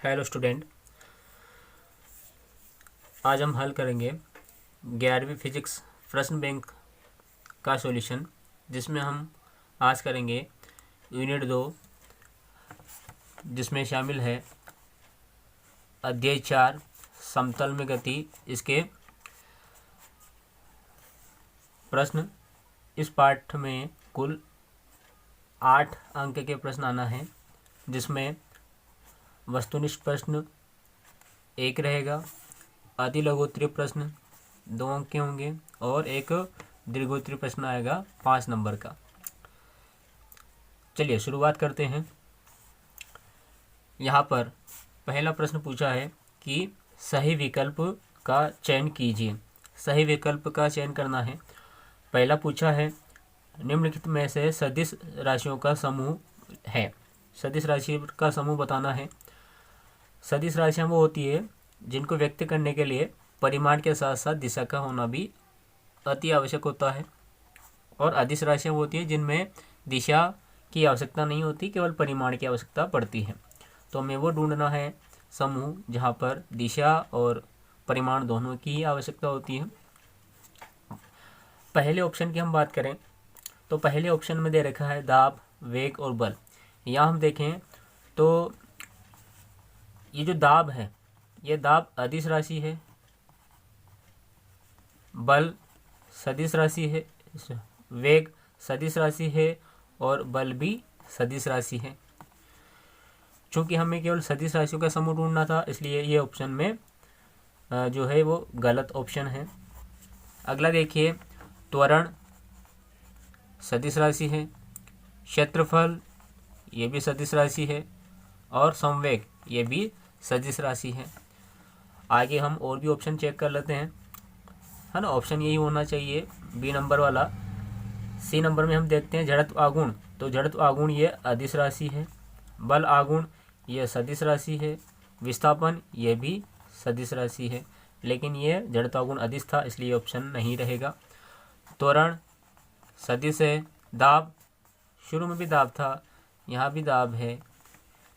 Hello student, आज हम हल करेंगे 11वीं फिजिक्स प्रश्न बैंक का सॉल्यूशन, जिसमें हम आज करेंगे यूनिट 2, जिसमें शामिल है अध्याय 4 समतल में गति। इसके प्रश्न इस पाठ में कुल 8 अंक के प्रश्न आना है, जिसमें वस्तुनिष्ठ प्रश्न 1 रहेगा, अति लघुत्तरीय प्रश्न 2 अंक के होंगे और एक दीर्घोत्तरीय प्रश्न आएगा 5 नंबर का। चलिए शुरुआत करते हैं। यहाँ पर पहला प्रश्न पूछा है कि सही विकल्प का चयन कीजिए। सही विकल्प का चयन करना है। पहला पूछा है निम्नलिखित में से सदिश राशियों का समूह है। सदिश राशि का समूह बताना है। सदिश राशियाँ वो होती है जिनको व्यक्त करने के लिए परिमाण के साथ साथ दिशा का होना भी अति आवश्यक होता है, और अदिश राशियाँ वो होती है जिनमें दिशा की आवश्यकता नहीं होती, केवल परिमाण की आवश्यकता पड़ती है। तो हमें वो ढूंढना है समूह जहाँ पर दिशा और परिमाण दोनों की आवश्यकता होती है। पहले ऑप्शन की हम बात करें तो पहले ऑप्शन में दे रखा है दाब, वेग और बल। यहाँ हम देखें तो ये जो दाब है, ये दाब अदिश राशि है, बल सदिश राशि है, वेग सदिश राशि है और बल भी सदिश राशि है। चूंकि हमें केवल सदिश राशियों का समूह ढूंढना था, इसलिए ये ऑप्शन में जो है वो गलत ऑप्शन है। अगला देखिए, त्वरण सदिश राशि है, क्षेत्रफल ये भी सदिश राशि है और संवेग ये भी सदिश राशि है। आगे हम और भी ऑप्शन चेक कर लेते हैं, है ना। ऑप्शन यही होना चाहिए बी नंबर वाला। सी नंबर में हम देखते हैं जड़त्व आगुण, तो जड़त्व आगुण ये अदिश राशि है, बल आगुण ये सदिश राशि है, विस्थापन ये भी सदिश राशि है, लेकिन ये जड़त्व आगुण अदिश था, इसलिए ऑप्शन नहीं रहेगा। त्वरण सदिश है, दाब शुरू में भी दाब था, यहाँ भी दाब है,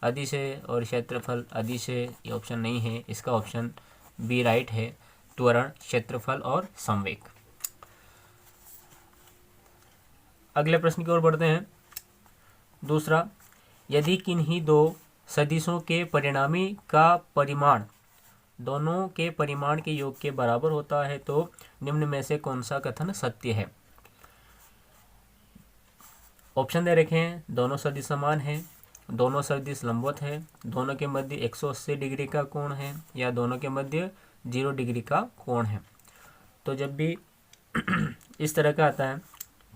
अदिश है, और क्षेत्रफल अदिश है, ये ऑप्शन नहीं है। इसका ऑप्शन बी राइट है, त्वरण, क्षेत्रफल और संवेग। अगले प्रश्न की ओर बढ़ते हैं। दूसरा, यदि किन्हीं दो सदिशों के परिणामी का परिमाण दोनों के परिमाण के योग के बराबर होता है तो निम्न में से कौन सा कथन सत्य है। ऑप्शन दे रखे हैं, दोनों सदिश समान हैं, दोनों सदिश लंबवत है, दोनों के मध्य 180 डिग्री का कोण है, या दोनों के मध्य 0 डिग्री का कोण है। तो जब भी इस तरह का आता है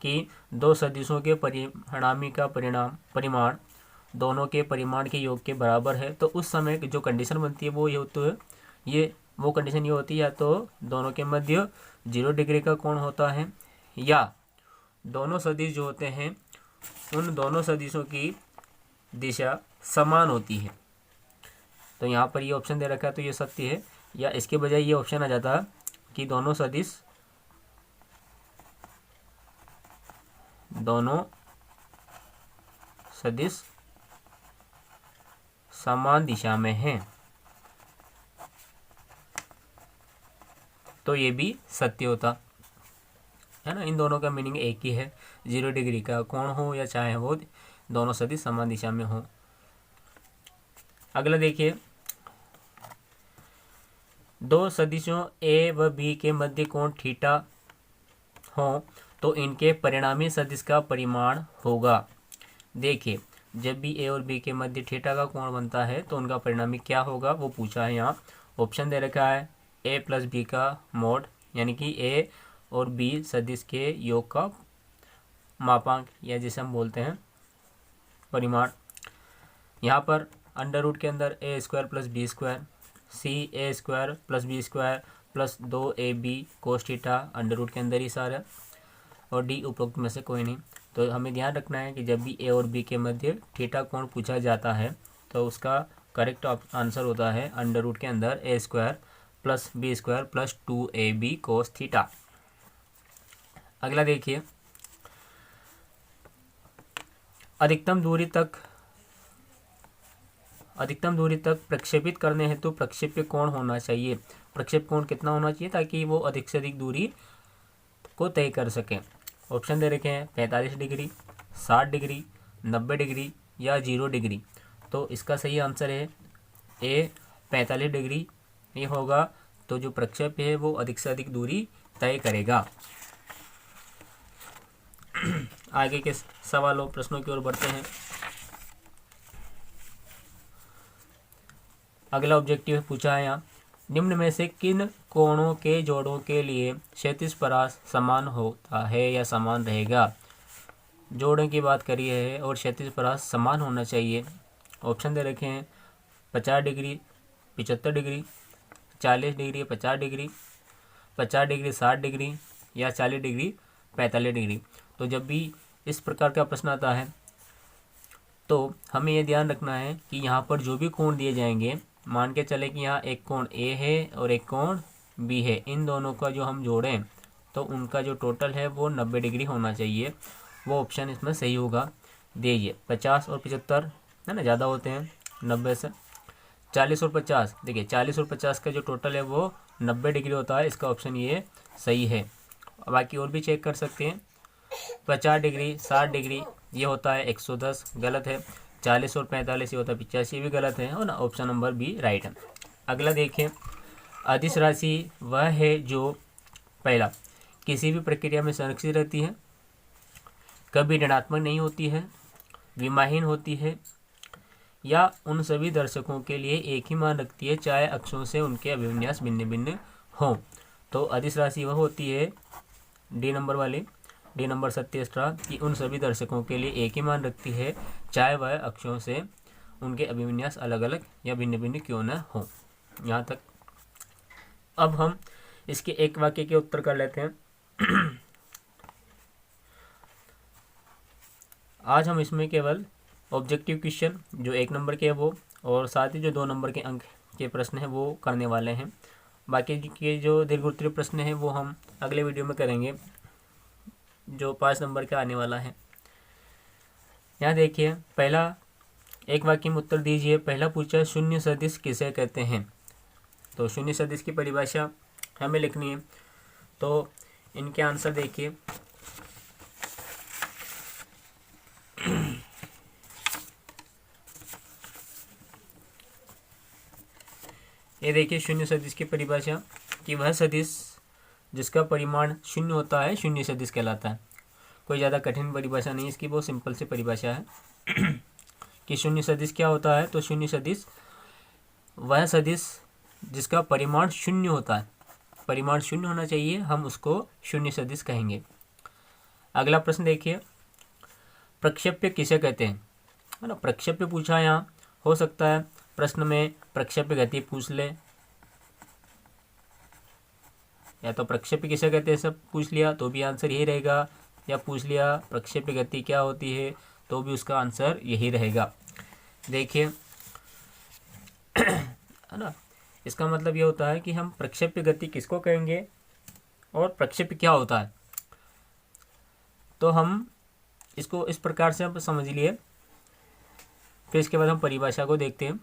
कि दो सदिशों के परिणामी का परिमाण दोनों के परिमाण के योग के बराबर है, तो उस समय जो कंडीशन बनती है वो ये होती है, वो कंडीशन ये होती है या तो दोनों के मध्य 0 डिग्री का कोण होता है, या दोनों सदिश जो होते हैं उन दोनों सदिशों की दिशा समान होती है। तो यहाँ पर ये ऑप्शन दे रखा है तो ये सत्य है, या इसके बजाय ये ऑप्शन आ जाता कि दोनों सदिश समान दिशा में हैं, तो ये भी सत्य होता है ना। इन दोनों का मीनिंग एक ही है, 0 डिग्री का कोण हो या चाहे वो दोनों सदिश समान दिशा में हो। अगला देखिए, दो सदिशों ए व बी के मध्य कोण थीटा हो तो इनके परिणामी सदिश का परिमाण होगा। देखिए, जब भी ए और बी के मध्य थीटा का कोण बनता है तो उनका परिणामी क्या होगा वो पूछा है। यहाँ ऑप्शन दे रखा है ए प्लस बी का मोड, यानी कि ए और बी सदिश के योग का मापांक, या जिसे हम बोलते हैं परिमाण। यहाँ पर अंडर रूट के अंदर A square plus B square, C A square plus B square plus 2ab cos theta under root के अंदर ही सारा, और डी उपरोक्त में से कोई नहीं। तो हमें ध्यान रखना है कि जब भी ए और बी के मध्य थीटा कोण पूछा जाता है तो उसका करेक्ट आंसर होता है अंडर रूट के अंदर A square plus B square plus 2ab cos theta. अगला देखिए, अधिकतम अधिकतम दूरी तक प्रक्षेपित करने हेतु प्रक्षेप्य कोण होना चाहिए। प्रक्षेप कोण कितना होना चाहिए ताकि वो अधिक से अधिक दूरी को तय कर सकें। ऑप्शन दे रखे हैं 45 डिग्री, 60 डिग्री, 90 डिग्री या 0 डिग्री। तो इसका सही आंसर है ए 45 डिग्री ये होगा। तो जो प्रक्षेप है वो अधिक से अधिक दूरी तय करेगा। आगे के सवालों प्रश्नों की ओर बढ़ते हैं। अगला ऑब्जेक्टिव पूछा है यहाँ, निम्न में से किन कोणों के जोड़ों के लिए क्षैतिज परास समान होता है या समान रहेगा। जोड़ों की बात करी है और क्षैतिज परास समान होना चाहिए। ऑप्शन दे रखे हैं 50 degree, 75 degree, 40 degree, 50 degree, 50 degree 60 degree या 40 डिग्री 45 डिग्री। तो जब भी इस प्रकार का प्रश्न आता है तो हमें यह ध्यान रखना है कि यहाँ पर जो भी कोण दिए जाएंगे, मान के चले कि यहाँ एक कोण ए है और एक कोण बी है, इन दोनों का जो हम जोड़ें तो उनका जो टोटल है वो 90 डिग्री होना चाहिए। वो ऑप्शन इसमें सही होगा। देखिए 50 और 75 है ना, ज़्यादा होते हैं 90 से। 40 और 50, देखिए 40 और 50 का जो टोटल है वो 90 डिग्री होता है। इसका ऑप्शन ये सही है। बाकी और भी चेक कर सकते हैं। 50 डिग्री 60 डिग्री ये होता है 110, गलत है। 40 और 45 ये होता है 85, भी गलत है और ना, ऑप्शन नंबर बी राइट है। अगला देखें, अदिश राशि वह है जो पहला किसी भी प्रक्रिया में संरक्षित रहती है, कभी ऋणात्मक नहीं होती है, विमाहीन होती है या उन सभी दर्शकों के लिए एक ही मान रखती है चाहे अक्षों से उनके अभिविन्यास भिन्न भिन्न हों। तो अदिश राशि वह होती है डी नंबर वाली, डी नंबर 27 कि उन सभी दर्शकों के लिए एक ही मान रखती है चाहे वह अक्षों से उनके अभिविन्यास अलग अलग या भिन्न भिन्न क्यों न हो। यहाँ तक। अब हम इसके एक वाक्य के उत्तर कर लेते हैं। आज हम इसमें केवल ऑब्जेक्टिव क्वेश्चन जो 1 नंबर के है वो और साथ ही जो 2 नंबर के अंक के प्रश्न हैं वो करने वाले हैं। बाकी के जो दीर्घोत्तरीय प्रश्न हैं वो हम अगले वीडियो में करेंगे जो 5 नंबर का आने वाला है। यहाँ देखिए, पहला एक वाक्य में उत्तर दीजिए। पहला पूछा शून्य सदिश किसे कहते हैं। तो शून्य सदिश की परिभाषा हमें लिखनी है। तो इनके आंसर देखिए। ये देखिए शून्य सदिश की परिभाषा कि वह सदिश जिसका परिमाण शून्य होता है शून्य सदिश कहलाता है। कोई ज़्यादा कठिन परिभाषा नहीं, इसकी बहुत सिंपल सी परिभाषा है कि शून्य सदिश क्या होता है। तो शून्य सदिश वह सदिश जिसका परिमाण शून्य होता है, परिमाण शून्य होना चाहिए, हम उसको शून्य सदिश कहेंगे। अगला प्रश्न देखिए, प्रक्षेप्य किसे कहते हैं, है ना। प्रक्षेप्य पूछा यहाँ, हो सकता है प्रश्न में प्रक्षेप्य गति पूछ ले, या तो प्रक्षेप्य किसे कहते हैं सब पूछ लिया तो भी आंसर यही रहेगा, या पूछ लिया प्रक्षेप्य गति क्या होती है तो भी उसका आंसर यही रहेगा। देखिए है ना, इसका मतलब ये होता है कि हम प्रक्षेप्य गति किसको कहेंगे और प्रक्षेप्य क्या होता है। तो हम इसको इस प्रकार से आप समझ लिए। फिर इसके बाद हम परिभाषा को देखते हैं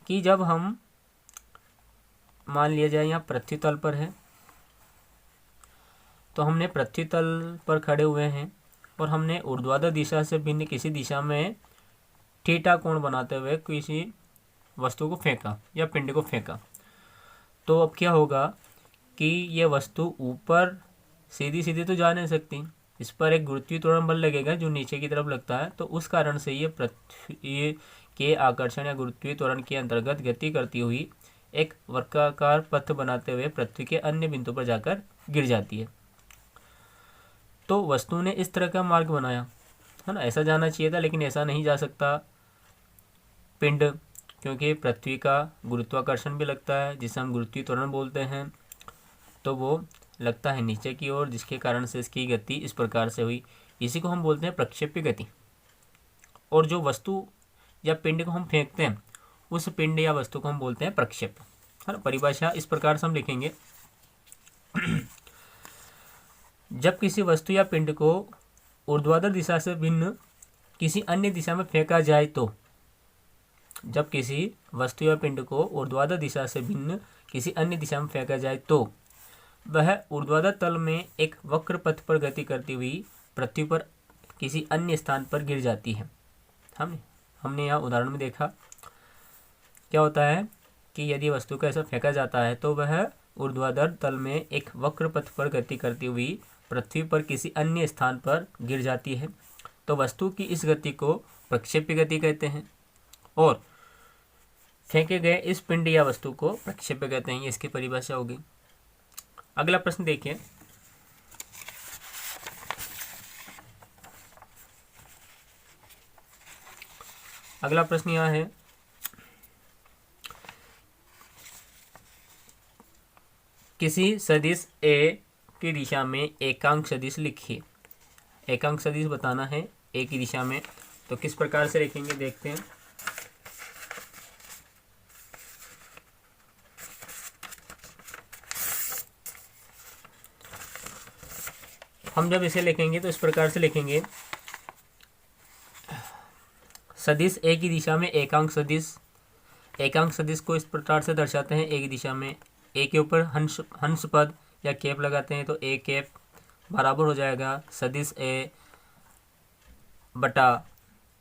कि जब हम मान लिया जाए यहाँ पृथ्वी तल पर है, तो हमने पृथ्वी तल पर खड़े हुए हैं और हमने ऊर्ध्वाधर दिशा से भिन्न किसी दिशा में थीटा कोण बनाते हुए किसी वस्तु को फेंका या पिंड को फेंका। तो अब क्या होगा कि ये वस्तु ऊपर सीधी सीधी तो जा नहीं सकती, इस पर एक गुरुत्वीय त्वरण बल लगेगा जो नीचे की तरफ लगता है। तो उस कारण से ये पृथ्वी के आकर्षण या गुरुत्वीय त्वरण के अंतर्गत गति करती हुई एक वर्गाकार पथ बनाते हुए पृथ्वी के अन्य बिंदु पर जाकर गिर जाती है। तो वस्तु ने इस तरह का मार्ग बनाया, है ना। ऐसा जाना चाहिए था लेकिन ऐसा नहीं जा सकता पिंड, क्योंकि पृथ्वी का गुरुत्वाकर्षण भी लगता है जिसे हम गुरुत्वीय त्वरण बोलते हैं। तो वो लगता है नीचे की ओर, जिसके कारण से इसकी गति इस प्रकार से हुई। इसी को हम बोलते हैं प्रक्षेप्य गति। और जो वस्तु या पिंड को हम फेंकते हैं उस पिंड या वस्तु को हम बोलते हैं प्रक्षेप, है ना। परिभाषा इस प्रकार से हम लिखेंगे जब किसी वस्तु या पिंड को ऊर्ध्वाधर दिशा से भिन्न किसी अन्य दिशा में फेंका जाए तो जब किसी वस्तु या पिंड को ऊर्ध्वाधर दिशा से भिन्न किसी अन्य दिशा में फेंका जाए तो वह ऊर्ध्वाधर तल में एक वक्र पथ पर गति करती हुई पृथ्वी पर किसी अन्य स्थान पर गिर जाती है। हमने यहाँ उदाहरण में देखा क्या होता है कि यदि वस्तु को ऐसा फेंका जाता है तो वह ऊर्ध्वाधर तल में एक वक्र पथ पर गति करती हुई पृथ्वी पर किसी अन्य स्थान पर गिर जाती है, तो वस्तु की इस गति को प्रक्षेप्य गति कहते हैं और फेंके गए इस पिंड या वस्तु को प्रक्षेप्य कहते हैं। ये इसकी परिभाषा होगी। अगला प्रश्न देखिए। अगला प्रश्न यह है, किसी सदिश ए की दिशा में एकांक सदिश लिखिए। एकांक सदिश बताना है ए की दिशा में, तो किस प्रकार से लिखेंगे देखते हैं। हम जब इसे लिखेंगे तो इस प्रकार से लिखेंगे, सदिश ए की दिशा में एकांक सदिश। एकांक सदिश को इस प्रकार से दर्शाते हैं, ए की दिशा में ए के ऊपर हंस पद या कैप लगाते हैं, तो ए कैप बराबर हो जाएगा सदिश ए बटा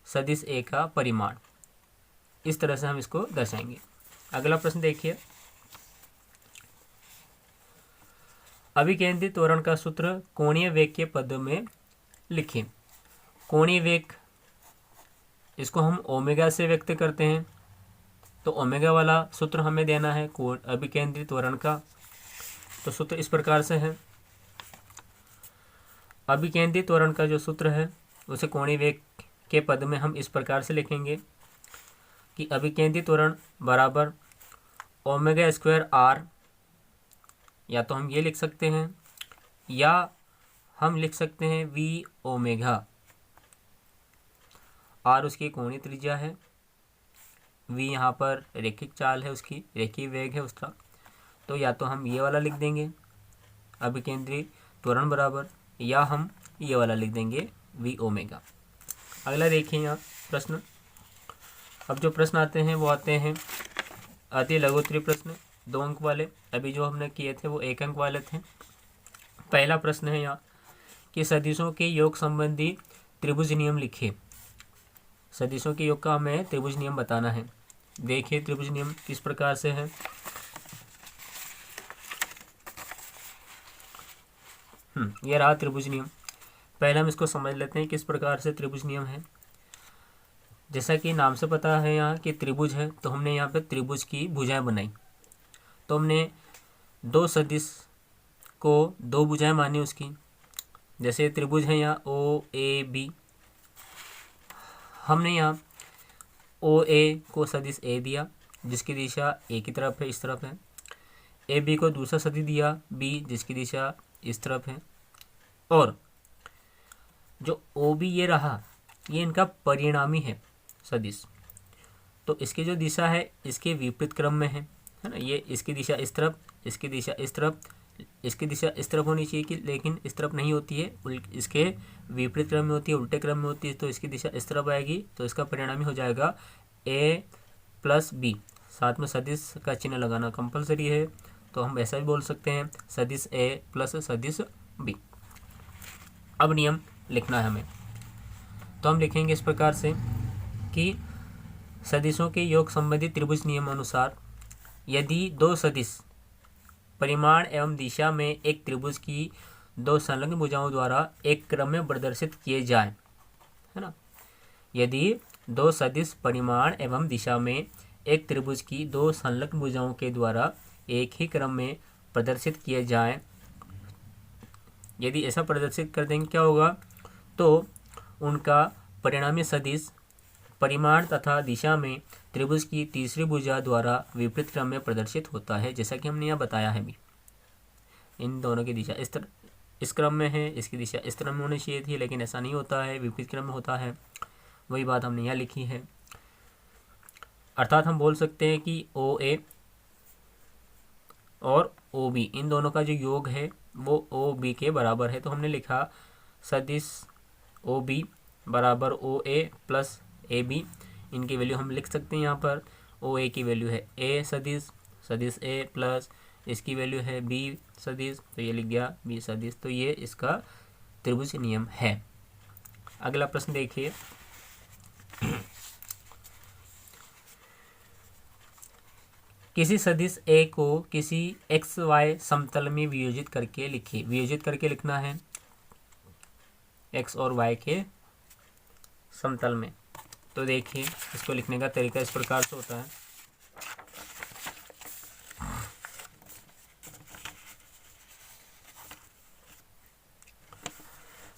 सदिश ए का परिमाण। इस तरह से हम इसको दर्शाएंगे। अगला प्रश्न देखिए। अभिकेंद्रित त्वरण का सूत्र कोणीय वेग के पद में लिखें। कोणीय वेग इसको हम ओमेगा से व्यक्त करते हैं, तो ओमेगा वाला सूत्र हमें देना है अभिकेंद्रित त्वरण का। तो सूत्र इस प्रकार से है, अभिकेंद्रित त्वरण का जो सूत्र है उसे कोणीय वेग के पद में हम इस प्रकार से लिखेंगे कि अभिकेंद्रित त्वरण बराबर ओमेगा स्क्वायर आर, या तो हम ये लिख सकते हैं या हम लिख सकते हैं वी ओमेगा। आर उसकी कोणीय त्रिज्या है, वी यहाँ पर रैखिक चाल है, उसकी रेखीय वेग है उसका, तो या तो हम ये वाला लिख देंगे अभिकेंद्रित त्वरण बराबर, या हम ये वाला लिख देंगे वी ओमेगा। अगला देखिए यहाँ प्रश्न। अब जो प्रश्न आते हैं वो आते हैं अति लघुत्तरीय प्रश्न, 2 अंक वाले। अभी जो हमने किए थे वो 1 अंक वाले थे। पहला प्रश्न है यहाँ कि सदिशों के योग संबंधी त्रिभुज नियम लिखिए। सदिशों के योग का हमें त्रिभुज नियम बताना है। देखिए त्रिभुज नियम किस प्रकार से है। ये रहा त्रिभुज नियम। पहले हम इसको समझ लेते हैं किस प्रकार से त्रिभुज नियम है। जैसा कि नाम से पता है यहाँ कि त्रिभुज है, तो हमने यहाँ पे त्रिभुज की भुजाएं बनाई। तो हमने 2 सदिश को 2 भुजाएं मानी उसकी। जैसे त्रिभुज है यहाँ ओ ए बी, हमने यहाँ ओ ए को सदिश ए दिया जिसकी दिशा ए की तरफ है, इस तरफ है। ए बी को दूसरा सदिश दिया बी जिसकी दिशा इस तरफ है। और जो ओ बी ये रहा, ये इनका परिणामी है सदिश, तो इसकी जो दिशा है इसके विपरीत क्रम में है ना। ये इसकी दिशा इस तरफ, इसकी दिशा इस तरफ, इसकी दिशा इस तरफ होनी चाहिए कि लेकिन इस तरफ नहीं होती है, इसके विपरीत क्रम में होती है, उल्टे क्रम में होती है। तो इसकी दिशा इस तरफ आएगी, तो इसका परिणामी हो जाएगा ए प्लस बी। साथ में सदिश का चिन्ह लगाना कंपलसरी है, तो हम ऐसा भी बोल सकते हैं सदिश ए प्लस सदिश बी। अब नियम लिखना है हमें, तो हम लिखेंगे इस प्रकार से कि सदिशों के योग संबंधी त्रिभुज नियम अनुसार यदि 2 सदिश परिमाण एवं दिशा में एक त्रिभुज की 2 संलग्न भुजाओं द्वारा एक क्रम में प्रदर्शित किए जाए, है ना। यदि 2 सदिश परिमाण एवं दिशा में एक त्रिभुज की 2 संलग्न भुजाओं के द्वारा एक ही क्रम में प्रदर्शित किए जाए, यदि ऐसा प्रदर्शित कर देंगे क्या होगा, तो उनका परिणामी सदिश परिमाण तथा दिशा में त्रिभुज की तीसरी भुजा द्वारा विपरीत क्रम में प्रदर्शित होता है। जैसा कि हमने यहाँ बताया है भी, इन दोनों की दिशा इस क्रम में है, इसकी दिशा इस क्रम में होनी चाहिए थी, लेकिन ऐसा नहीं होता है, विपरीत क्रम में होता है। वही बात हमने यहाँ लिखी है। अर्थात हम बोल सकते हैं कि ओ ए और ओ बी इन दोनों का जो योग है वो ओ बी के बराबर है। तो हमने लिखा सदिश ओ बी बराबर ओ ए प्लस ए बी। इनकी वैल्यू हम लिख सकते हैं यहाँ पर। ओ ए की वैल्यू है ए सदिश, सदिश ए प्लस इसकी वैल्यू है बी सदिश, तो ये लिख गया बी सदिश। तो ये इसका त्रिभुज नियम है। अगला प्रश्न देखिए, किसी सदिश ए को किसी एक्स वाई समतल में वियोजित करके लिखिए। वियोजित करके लिखना है एक्स और वाई के समतल में। तो देखिए इसको लिखने का तरीका इस प्रकार से होता है।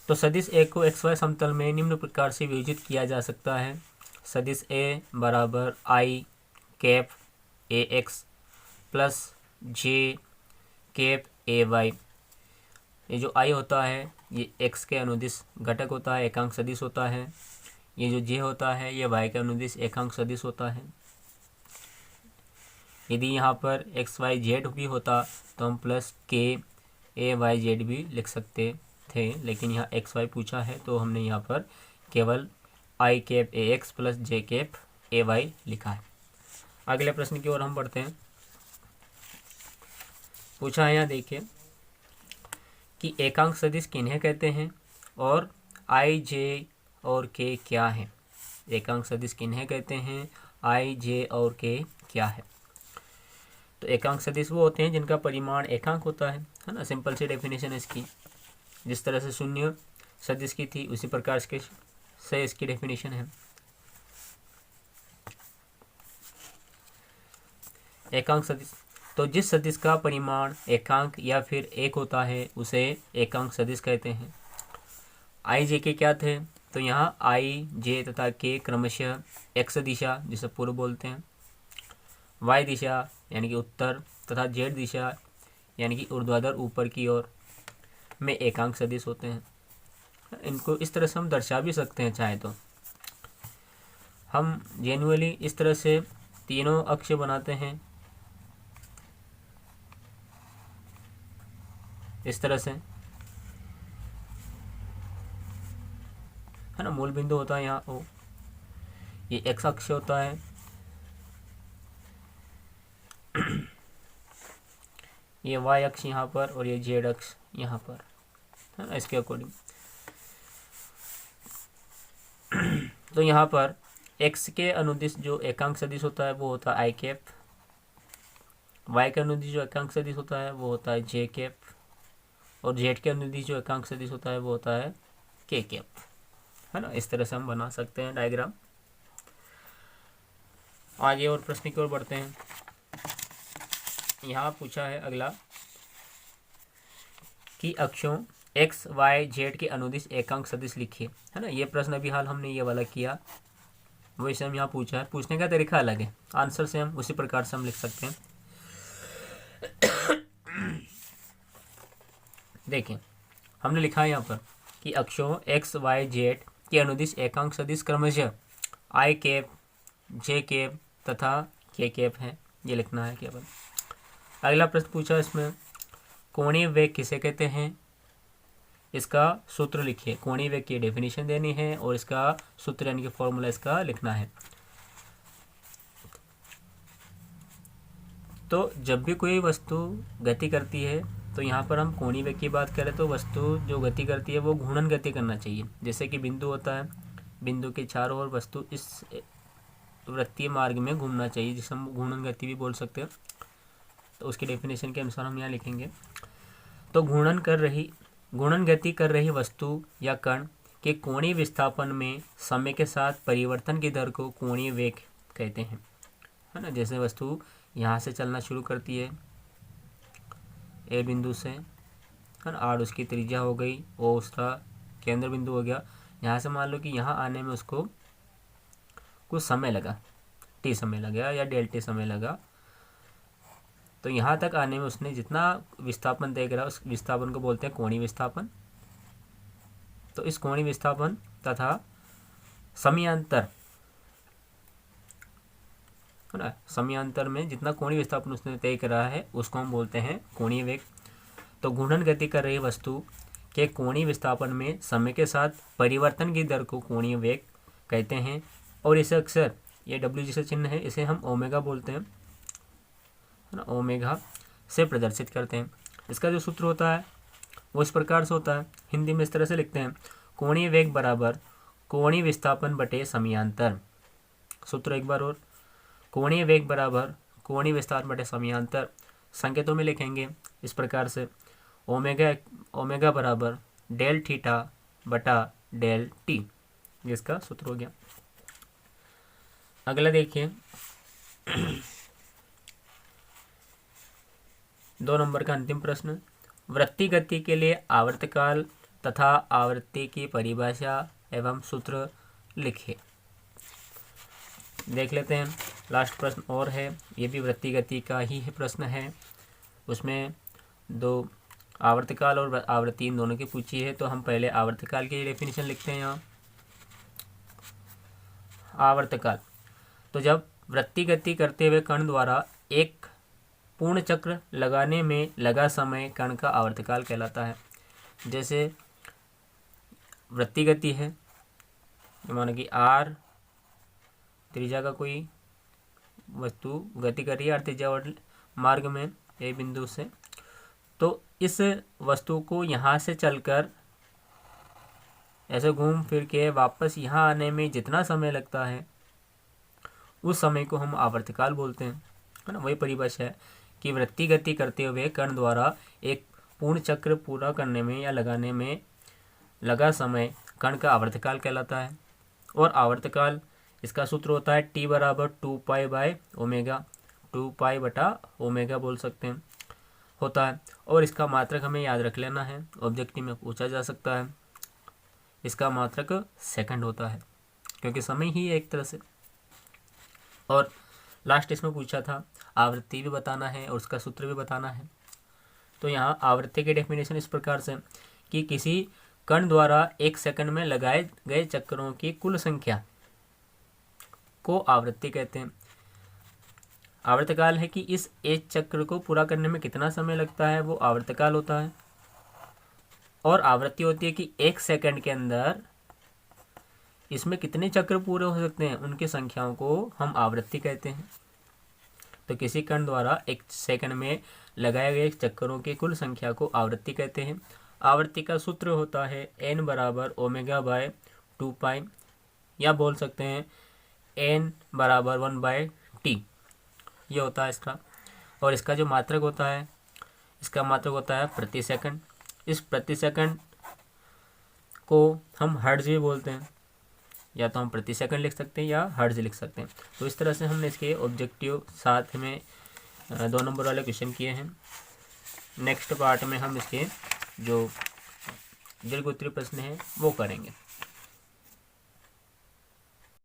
तो सदिश ए को एक्स वाई समतल में निम्न प्रकार से वियोजित किया जा सकता है। सदिश ए बराबर I cap A X plus J cap A Y. ये जो आई होता है ये एक्स के अनुदिश घटक होता है, एकांक सदिश होता है। ये जो जे होता है ये वाई के अनुदिश एकांक सदिश होता है। यदि यहाँ पर एक्स वाई जेड भी होता तो हम प्लस के ए वाई जेड भी लिख सकते थे, लेकिन यहाँ एक्स वाई पूछा है तो हमने यहाँ पर केवल I cap A X plus J cap A Y लिखा है। अगले प्रश्न की ओर हम बढ़ते हैं। पूछा है यहाँ देखिए कि एकांक सदिश किन्हें कहते हैं और आई जे और के क्या है। एकांक सदिश किन्हें कहते हैं, आई जे और के क्या है। तो एकांक सदिश वो होते हैं जिनका परिमाण एकांक होता है ना। सिंपल सी डेफिनेशन है इसकी। जिस तरह से शून्य सदिश की थी उसी प्रकार से इसकी डेफिनेशन है। एकांक सदिश, तो जिस सदिश का परिमाण एकांक या फिर एक होता है उसे एकांक सदिश कहते हैं। आई जे के क्या थे, तो यहाँ आई जे तथा के क्रमशः एक्स दिशा जिसे पूर्व बोलते हैं, वाई दिशा यानी कि उत्तर तथा जेड दिशा यानी कि ऊर्ध्वाधर ऊपर की ओर में एकांक सदिश होते हैं। इनको इस तरह से हम दर्शा भी सकते हैं चाहे तो। हम जेन्युअली इस तरह से तीनों अक्ष बनाते हैं, इस तरह से है ना। मूल बिंदु होता है यहाँ ओ, ये एक्स अक्ष होता है, ये वाई अक्ष यहाँ पर और ये जेड अक्ष यहाँ पर है ना, इसके अकॉर्डिंग। तो यहाँ पर एक्स के अनुदिश जो एकांक सदिश होता है वो होता है आई कैप, वाई के अनुदिश जो एकांक सदिश होता है वो होता है जे कैप, और जेड के अनुदिश जो एकांक सदिश होता है वो होता है के कैप, है ना। इस तरह से हम बना सकते हैं डायग्राम। आगे और प्रश्न की ओर बढ़ते हैं। यहाँ पूछा है अगला कि अक्षों एक्स वाई जेड के अनुदिश एकांक सदिश लिखिए, है ना। ये प्रश्न अभी हाल हमने ये वाला किया, वही से हम यहाँ पूछा है। पूछने का तरीका अलग है, आंसर से हम उसी प्रकार से हम लिख सकते हैं। देखिए हमने लिखा है यहाँ पर कि अक्षों एक्स वाई जेड के अनुदिश एकांक सदिश क्रमशः आई कैप जे कैप तथा के कैप है, ये लिखना है केवल। अगला प्रश्न पूछा इसमें कोणीय वेग किसे कहते हैं, इसका सूत्र लिखिए। कोणीय वेग की डेफिनेशन देनी है और इसका सूत्र यानी कि फॉर्मूला इसका लिखना है। तो जब भी कोई वस्तु गति करती है तो यहाँ पर हम कोणीय वेग की बात करें तो वस्तु जो गति करती है वो घूर्णन गति करना चाहिए। जैसे कि बिंदु होता है, बिंदु के चारों ओर वस्तु इस वृत्तीय मार्ग में घूमना चाहिए, जिसे हम घूर्णन गति भी बोल सकते हैं। तो उसकी डेफिनेशन के अनुसार हम यहाँ लिखेंगे। तो घूर्णन गति कर रही वस्तु या कण के कोणीय विस्थापन में समय के साथ परिवर्तन की दर को कोणीय वेग कहते हैं, है ना। जैसे वस्तु यहाँ से चलना शुरू करती है ए बिंदु से, है ना, आर उसकी त्रिज्या हो गई, ओ उसका केंद्र बिंदु हो गया। यहाँ से मान लो कि यहाँ आने में उसको कुछ समय लगा, टी समय लगा या डेल टी समय लगा, तो यहाँ तक आने में उसने जितना विस्थापन देख रहा है उस विस्थापन को बोलते हैं कोणीय विस्थापन। तो इस कोणीय विस्थापन तथा समयांतर, है ना, समयांतर में जितना कोणीय विस्थापन उसने तय करा है उसको हम बोलते हैं कोणीय वेग। तो घूर्णन गति कर रही वस्तु के कोणीय विस्थापन में समय के साथ परिवर्तन की दर को कोणीय वेग कहते हैं। और इसे अक्सर ये डब्ल्यू जिसका चिन्ह है इसे हम ओमेगा बोलते हैं, है ना, ओमेगा से प्रदर्शित करते हैं। इसका जो सूत्र होता है वो इस प्रकार से होता है, हिंदी में इस तरह से लिखते हैं, कोणीय वेग बराबर कोणीय विस्थापन बटे समयांतर। सूत्र एक बार और, कोणीय वेग बराबर कोणीय विस्थापन बटे समयांतर। संकेतों में लिखेंगे इस प्रकार से, ओमेगा बराबर डेल थीटा बटा डेल टी, जिसका सूत्र हो गया। अगला देखिए 2 नंबर का अंतिम प्रश्न, वृत्ति गति के लिए आवर्तकाल तथा आवृत्ति की परिभाषा एवं सूत्र लिखिए। देख लेते हैं, लास्ट प्रश्न और है, ये भी वृत्ति गति का ही प्रश्न है। उसमें 2 आवर्तकाल और आवृत्ति इन दोनों की पूछी है। तो हम पहले आवर्तकाल की डेफिनेशन लिखते हैं यहाँ। आवर्तकाल, तो जब वृत्ति गति करते हुए कण द्वारा एक पूर्ण चक्र लगाने में लगा समय कण का आवर्तकाल कहलाता है। जैसे वृत्ति गति है, मानो कि आर त्रिज्या का कोई वस्तु गति कर रही है त्रिज्या मार्ग में ए बिंदु से, तो इस वस्तु को यहाँ से चलकर ऐसे घूम फिर के वापस यहाँ आने में जितना समय लगता है उस समय को हम आवर्तकाल बोलते हैं, है ना। वही परिभाषा है कि वृत्ति गति करते हुए कण द्वारा एक पूर्ण चक्र पूरा करने में या लगाने में लगा समय कण का आवर्तकाल कहलाता है। और आवर्तकाल इसका सूत्र होता है टी बराबर 2 बाय ओमेगा, 2 बटा ओमेगा बोल सकते हैं, होता है। और इसका मात्रक हमें याद रख लेना है, ऑब्जेक्टिव में पूछा जा सकता है। इसका मात्रक सेकंड होता है क्योंकि समय ही है एक तरह से। और लास्ट इसमें पूछा था आवृत्ति भी बताना है और उसका सूत्र भी बताना है। तो यहाँ आवृत्ति की डेफिनेशन इस प्रकार से कि किसी कण द्वारा 1 सेकंड में लगाए गए चक्रों की कुल संख्या को आवृत्ति कहते हैं। आवर्तकाल है कि इस एक चक्र को पूरा करने में कितना समय लगता है, वो आवर्तकाल होता है। और आवृत्ति होती है कि 1 सेकंड के अंदर इसमें कितने चक्र पूरे हो सकते हैं, उनकी संख्याओं को हम आवृत्ति कहते हैं। तो किसी कण द्वारा 1 सेकंड में लगाए गए चक्करों की कुल संख्या को आवृत्ति कहते हैं। आवृत्ति का सूत्र होता है n बराबर ओमेगा बाय 2 पाई, या बोल सकते हैं n बराबर 1 बाय टी, ये होता है इसका। और इसका जो मात्रक होता है, इसका मात्रक होता है प्रति सेकंड। इस प्रति सेकंड को हम हर्ट्ज भी बोलते हैं, या तो हम प्रति सेकंड लिख सकते हैं या हर्ट्ज लिख सकते हैं। तो इस तरह से हमने इसके ऑब्जेक्टिव साथ में 2 नंबर वाले क्वेश्चन किए हैं। नेक्स्ट पार्ट में हम इसके जो दीर्घ उत्तरीय प्रश्न हैं वो करेंगे।